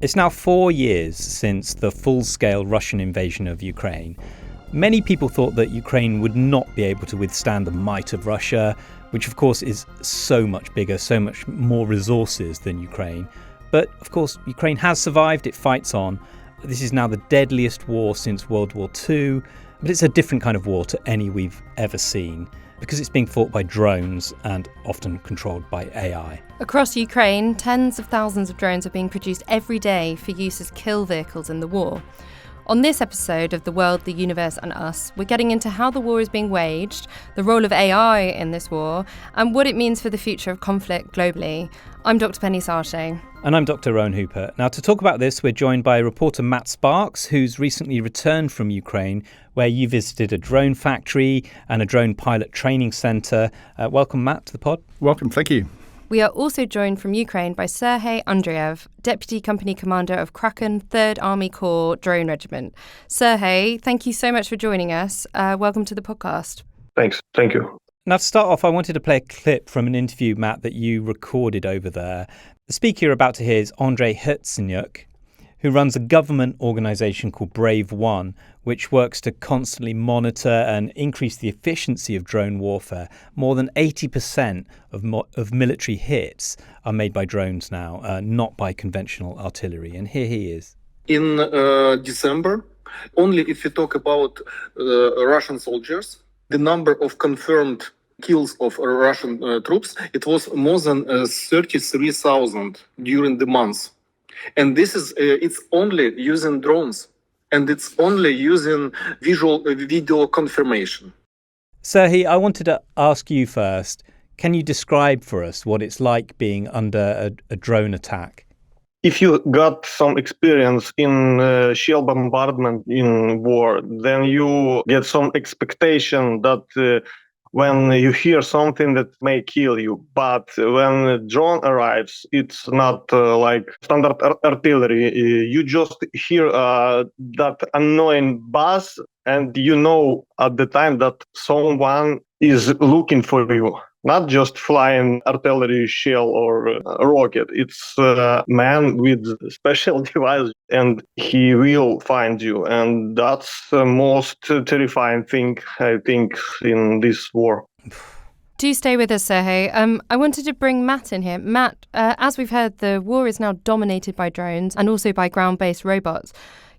It's now 4 years since the full-scale Russian invasion of Ukraine. Many people thought that Ukraine would not be able to withstand the might of Russia, which of course is so much bigger, so much more resources than Ukraine. But of course, Ukraine has survived, it fights on. This is now the deadliest war since World War II, but it's a different kind of war to any we've ever seen, because it's being fought by drones and often controlled by AI. Across Ukraine, tens of thousands of drones are being produced every day for use as kill vehicles in the war. On this episode of The World, the Universe and Us, we're getting into how the war is being waged, the role of AI in this war, and what it means for the future of conflict globally. I'm Dr. Penny Sarchet. And I'm Dr. Rowan Hooper. Now, to talk about this, we're joined by reporter Matt Sparks, who's recently returned from Ukraine, where you visited a drone factory and a drone pilot training centre. Welcome, Matt, to the pod. Welcome, thank you. We are also joined from Ukraine by Serhii Andriev, Deputy Company Commander of Kraken 3rd Army Corps Drone Regiment. Serhii, thank you so much for joining us. Welcome to the podcast. Thanks. Thank you. Now, to start off, I wanted to play a clip from an interview, Matt, that you recorded over there. The speaker you're about to hear is Andrii Hrytseniuk, who runs a government organisation called Brave One, which works to constantly monitor and increase the efficiency of drone warfare. More than 80% of military hits are made by drones now, not by conventional artillery. And here he is. In December, only if you talk about Russian soldiers, the number of confirmed kills of Russian troops, it was more than 33,000 during the month. And this is, it's only using drones, and it's only using video confirmation. Serhii, I wanted to ask you first, can you describe for us what it's like being under a drone attack? If you got some experience in shell bombardment in war, then you get some expectation that when you hear something that may kill you. But when a drone arrives, it's not like standard artillery. You just hear that annoying buzz, and you know at the time that someone is looking for you. Not just flying artillery shell or a rocket. It's a man with special device, and he will find you. And that's the most terrifying thing, I think, in this war. Do stay with us, Serhii. I wanted to bring Matt in here. Matt, as we've heard, the war is now dominated by drones and also by ground-based robots.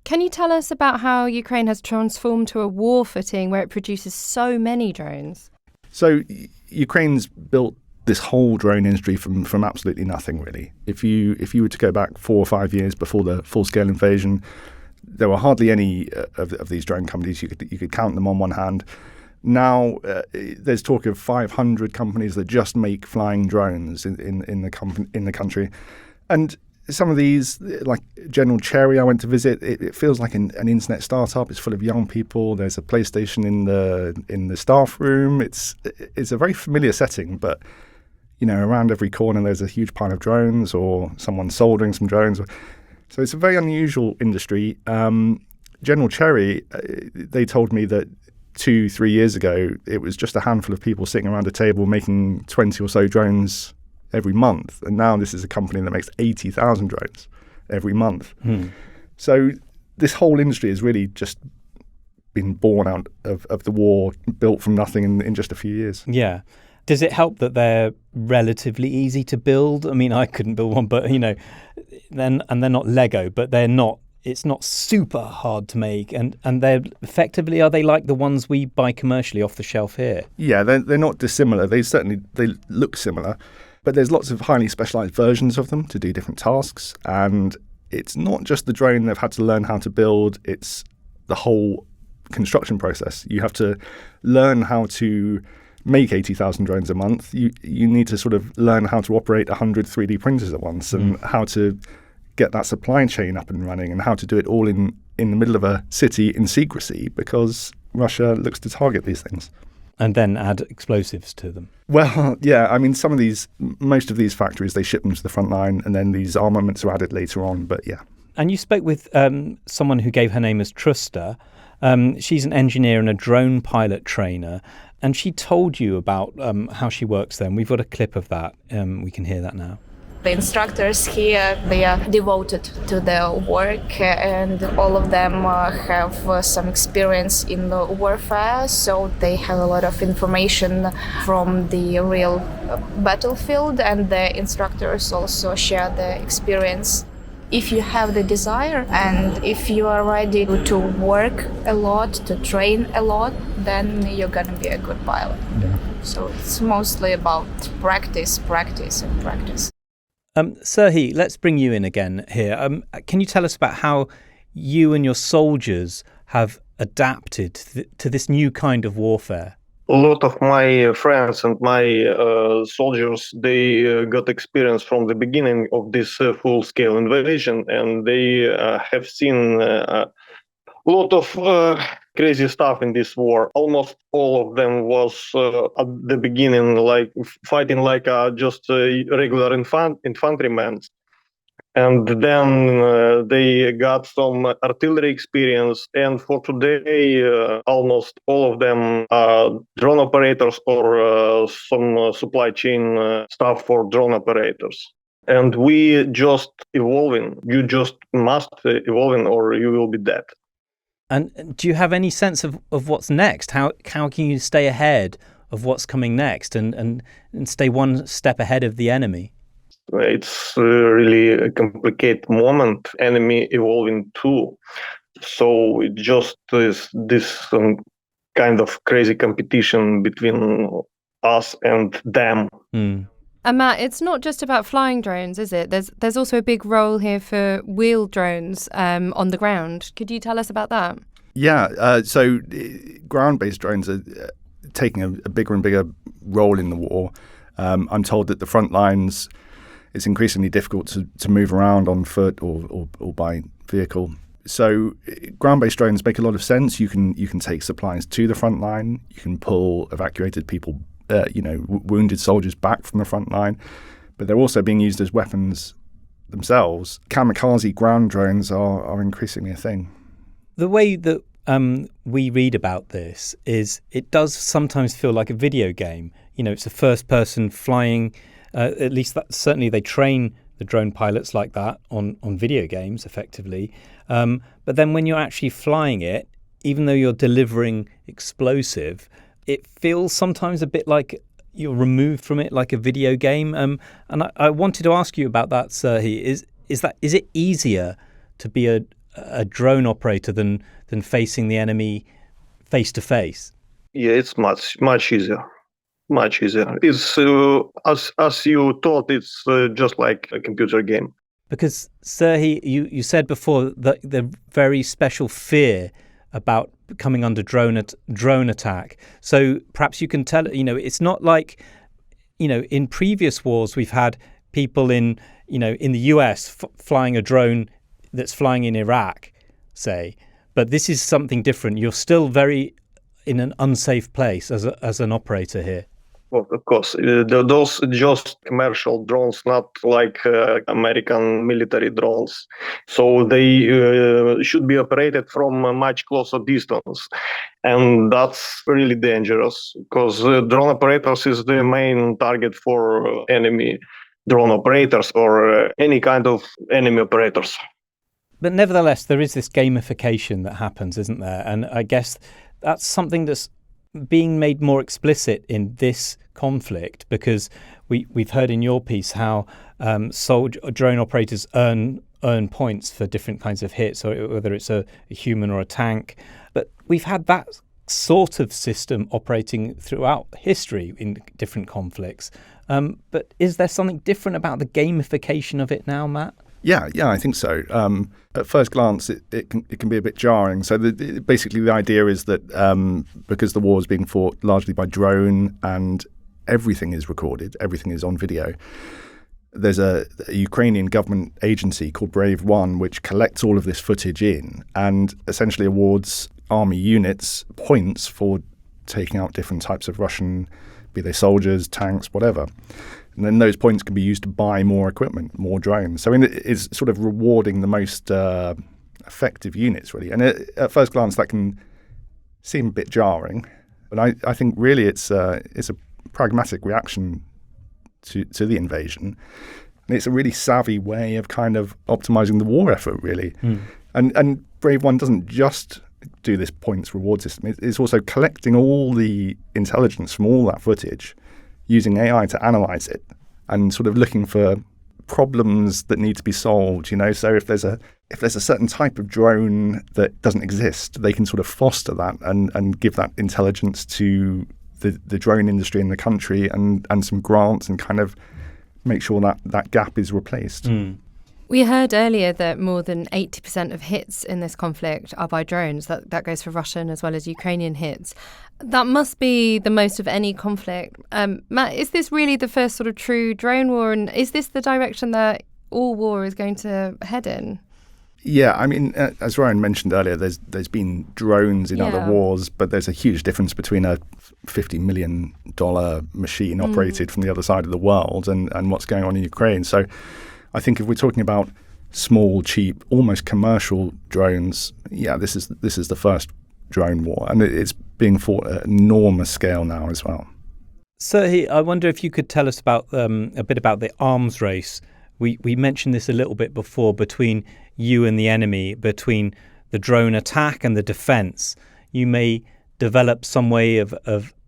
Can you tell us about how Ukraine has transformed to a war footing where it produces so many drones? So Ukraine's built this whole drone industry from absolutely nothing, really. If you were to go back 4 or 5 years before the full-scale invasion, there were hardly any of these drone companies. You could count them on one hand. Now there's talk of 500 companies that just make flying drones in the country, and some of these, like General Cherry I went to visit, it feels like an internet startup. It's full of young people. There's a PlayStation in the staff room. It's a very familiar setting, but around every corner there's a huge pile of drones or someone soldering some drones. So it's a very unusual industry. General Cherry, they told me that 2-3 years ago it was just a handful of people sitting around a table making 20 or so drones every month, and now this is a company that makes 80,000 drones every month. So this whole industry has really just been born out of the war, built from nothing in just a few years. Yeah. Does it help that they're relatively easy to build? I mean, I couldn't build one, but they're not Lego, but it's not super hard to make, and they're effectively, are they like the ones we buy commercially off the shelf here? Yeah, they're not dissimilar. They look similar. But there's lots of highly specialized versions of them to do different tasks. And it's not just the drone they've had to learn how to build, it's the whole construction process. You have to learn how to make 80,000 drones a month. You need to sort of learn how to operate 100 3D printers at once and how to get that supply chain up and running and how to do it all in the middle of a city in secrecy, because Russia looks to target these things. And then add explosives to them. Well, yeah, I mean, most of these factories, they ship them to the front line, and then these armaments are added later on, but yeah. And you spoke with someone who gave her name as Trusta. She's an engineer and a drone pilot trainer, and she told you about how she works there. And we've got a clip of that. We can hear that now. The instructors here, they are devoted to their work, and all of them have some experience in the warfare, so they have a lot of information from the real battlefield, and the instructors also share their experience. If you have the desire and if you are ready to work a lot, to train a lot, then you're gonna be a good pilot. Yeah. So it's mostly about practice, practice, and practice. Serhii, let's bring you in again here. Can you tell us about how you and your soldiers have adapted to this new kind of warfare? A lot of my friends and my soldiers, they got experience from the beginning of this full-scale invasion, and they have seen a lot of crazy stuff in this war. Almost all of them was at the beginning like fighting like just regular infantrymen. And then they got some artillery experience. And for today, almost all of them are drone operators or some supply chain stuff for drone operators. And we just evolving. You just must evolving or you will be dead. And do you have any sense of what's next? How can you stay ahead of what's coming next and stay one step ahead of the enemy? It's really a complicated moment, enemy evolving too. So it just is this kind of crazy competition between us and them. And Matt, it's not just about flying drones, is it? There's also a big role here for wheeled drones on the ground. Could you tell us about that? Yeah, so ground-based drones are taking a bigger and bigger role in the war. I'm told that the front lines, it's increasingly difficult to move around on foot or by vehicle. So ground-based drones make a lot of sense. You can take supplies to the front line. You can pull evacuated people, wounded soldiers back from the front line. But they're also being used as weapons themselves. Kamikaze ground drones are increasingly a thing. The way that we read about this is it does sometimes feel like a video game. It's a first-person flying. At least certainly they train the drone pilots like that on video games effectively. But then when you're actually flying it, even though you're delivering explosive, it feels sometimes a bit like you're removed from it, like a video game. And I wanted to ask you about that, Serhii. Is it easier to be a drone operator than facing the enemy face to face? Yeah, it's much easier. Much easier. It's as you thought. It's just like a computer game. Because Serhii, you said before that the very special fear about coming under drone attack. So perhaps you can tell. It's not like in previous wars we've had people in the US flying a drone that's flying in Iraq, say. But this is something different. You're still very in an unsafe place as an operator here. Well, of course, those just commercial drones, not like American military drones. So they should be operated from a much closer distance. And that's really dangerous because drone operators is the main target for enemy drone operators or any kind of enemy operators. But nevertheless, there is this gamification that happens, isn't there? And I guess that's something that's being made more explicit in this conflict, because we've heard in your piece how drone operators earn points for different kinds of hits, or whether it's a human or a tank. But we've had that sort of system operating throughout history in different conflicts. But is there something different about the gamification of it now, Matt? Yeah, I think so. At first glance, it can be a bit jarring. So basically the idea is that because the war is being fought largely by drone and everything is recorded, everything is on video, there's a Ukrainian government agency called Brave One which collects all of this footage in and essentially awards army units points for taking out different types of Russian, be they soldiers, tanks, whatever. And then those points can be used to buy more equipment, more drones. So it's sort of rewarding the most effective units, really. And at first glance, that can seem a bit jarring. But I think really it's a pragmatic reaction to the invasion. And it's a really savvy way of kind of optimizing the war effort, really. And Brave One doesn't just do this points reward system. It's also collecting all the intelligence from all that footage, using AI to analyze it and sort of looking for problems that need to be solved. So if there's a certain type of drone that doesn't exist, they can sort of foster that and give that intelligence to the drone industry in the country and some grants and kind of make sure that gap is replaced. We heard earlier that more than 80% of hits in this conflict are by drones. That goes for Russian as well as Ukrainian hits. That must be the most of any conflict. Matt, is this really the first sort of true drone war? And is this the direction that all war is going to head in? Yeah, I mean, as Rowan mentioned earlier, there's been drones in other wars, but there's a huge difference between a $50 million machine operated from the other side of the world and what's going on in Ukraine. So I think if we're talking about small, cheap, almost commercial drones, this is the first drone war, and it's being fought at enormous scale now as well. Serhii, I wonder if you could tell us about a bit about the arms race. We mentioned this a little bit before between you and the enemy, between the drone attack and the defense. You may develop some way of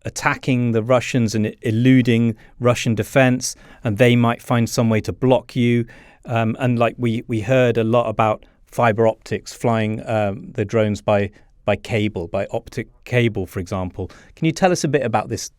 attacking the Russians and eluding Russian defense, and they might find some way to block you. And like we heard a lot about fiber optics, flying the drones by cable, by optic cable, for example. Can you tell us a bit about this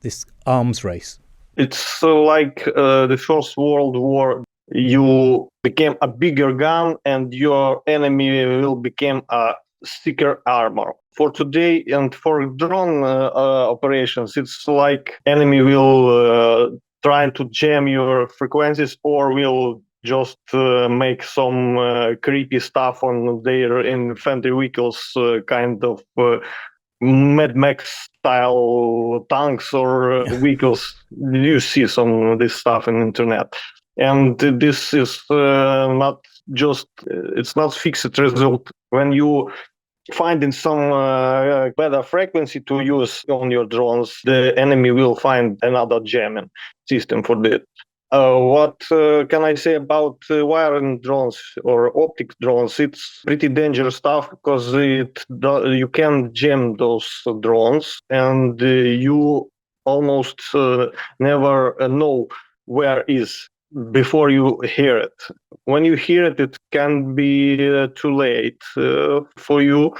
arms race? It's like the First World War. You became a bigger gun and your enemy will become a thicker armor. For today and for drone operations, it's like enemy will try to jam your frequencies or will just make some creepy stuff on their infantry vehicles, kind of Mad Max style tanks or vehicles. You see some of this stuff on the internet. And this is not just, it's not fixed result. When you finding some better frequency to use on your drones, the enemy will find another jamming system for that. What can I say about wiring drones or optic drones? It's pretty dangerous stuff because you can jam those drones and you almost never know where is before you hear it. When you hear it, it can be too late for you,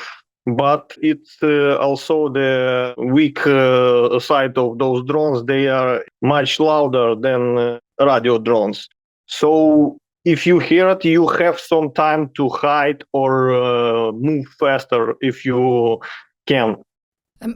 but it's also the weak side of those drones. They are much louder than radio drones. So if you hear it, you have some time to hide or move faster if you can.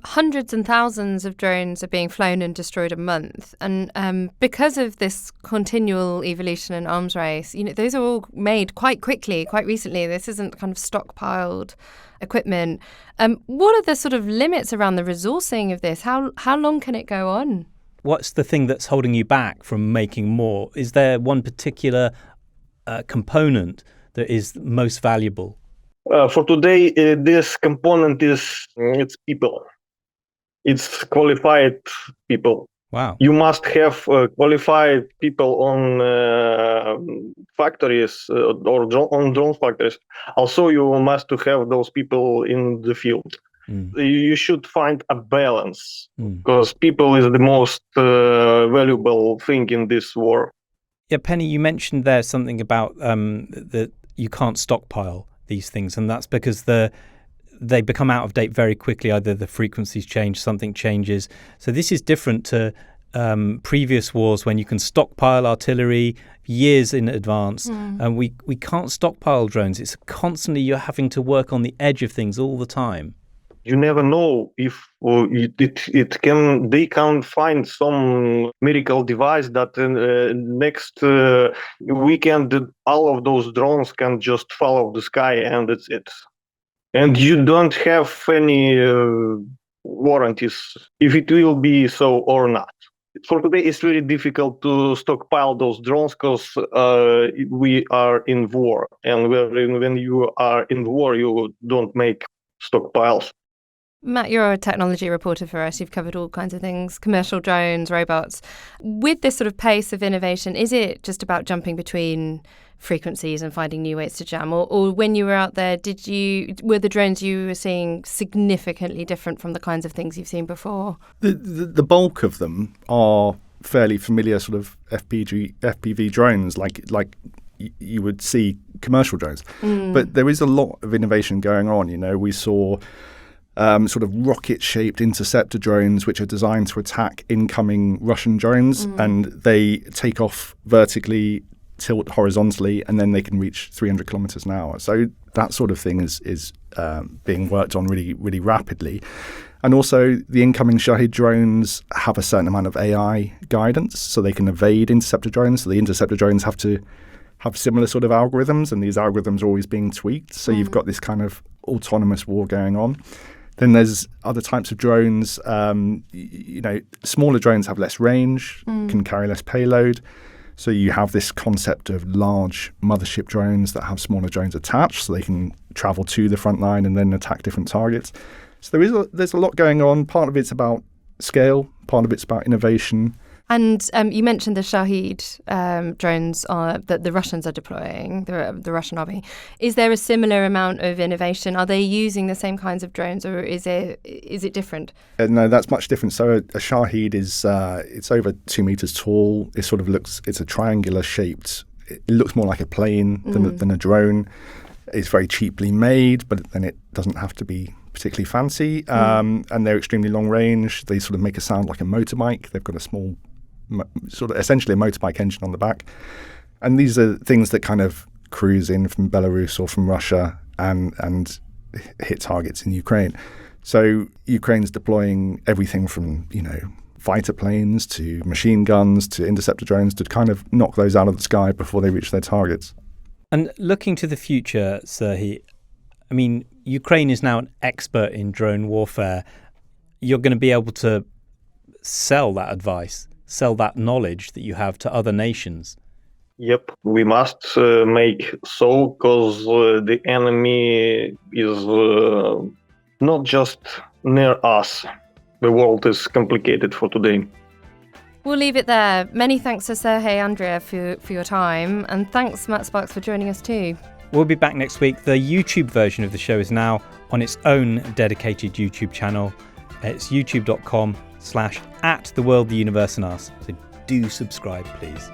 Hundreds and thousands of drones are being flown and destroyed a month. And because of this continual evolution and arms race, those are all made quite quickly, quite recently. This isn't kind of stockpiled equipment. What are the sort of limits around the resourcing of this? How long can it go on? What's the thing that's holding you back from making more? Is there one particular component that is most valuable? For today, this component it's people. It's qualified people. Wow. You must have qualified people on factories or on drone factories. Also, you must have those people in the field. You should find a balance because people is the most valuable thing in this war. Yeah, Penny, you mentioned there something about that you can't stockpile these things, and that's because they become out of date very quickly. Either the frequencies change, something changes. So this is different to previous wars when you can stockpile artillery years in advance, and we can't stockpile drones. It's constantly you're having to work on the edge of things all the time. You never know if they can find some miracle device that next weekend all of those drones can just follow the sky and that's it. And you don't have any warranties if it will be so or not. For today, it's very difficult to stockpile those drones because we are in war. And when you are in war, you don't make stockpiles. Matt, you're a technology reporter for us. You've covered all kinds of things, commercial drones, robots. With this sort of pace of innovation, is it just about jumping between frequencies and finding new ways to jam? Or when you were out there, were the drones you were seeing significantly different from the kinds of things you've seen before? The bulk of them are fairly familiar sort of FPV drones, like you would see commercial drones. But there is a lot of innovation going on. You know, we saw sort of rocket-shaped interceptor drones, which are designed to attack incoming Russian drones, and they take off vertically, tilt horizontally, and then they can reach 300 kilometers an hour. So that sort of thing is being worked on really, really rapidly. And also, the incoming Serhii drones have a certain amount of AI guidance, so they can evade interceptor drones. So the interceptor drones have to have similar sort of algorithms, and these algorithms are always being tweaked. So you've got this kind of autonomous war going on. Then there's other types of drones. Smaller drones have less range, can carry less payload. So you have this concept of large mothership drones that have smaller drones attached, so they can travel to the front line and then attack different targets. So there's a lot going on. Part of it's about scale, part of it's about innovation. And you mentioned the Serhii drones that the Russians are deploying, the Russian army. Is there a similar amount of innovation? Are they using the same kinds of drones, or is it different? No, that's much different. So a Serhii is it's over 2 meters tall. It's a triangular shaped. It looks more like a plane than a drone. It's very cheaply made, but then it doesn't have to be particularly fancy. And they're extremely long range. They sort of make a sound like a motorbike. They've got a small, sort of essentially a motorbike engine on the back. And these are things that kind of cruise in from Belarus or from Russia and hit targets in Ukraine. So Ukraine's deploying everything from, fighter planes to machine guns to interceptor drones to kind of knock those out of the sky before they reach their targets. And looking to the future, Serhii, I mean, Ukraine is now an expert in drone warfare. You're going to be able to sell that advice, sell that knowledge that you have to other nations. Yep, we must make so, because the enemy is not just near us. The world is complicated for today. We'll leave it there. Many thanks to Serhii Andriev for your time, and thanks, Matt Sparks, for joining us too. We'll be back next week. The YouTube version of the show is now on its own dedicated YouTube channel. It's youtube.com/@theworld, the universe and us. So do subscribe, please.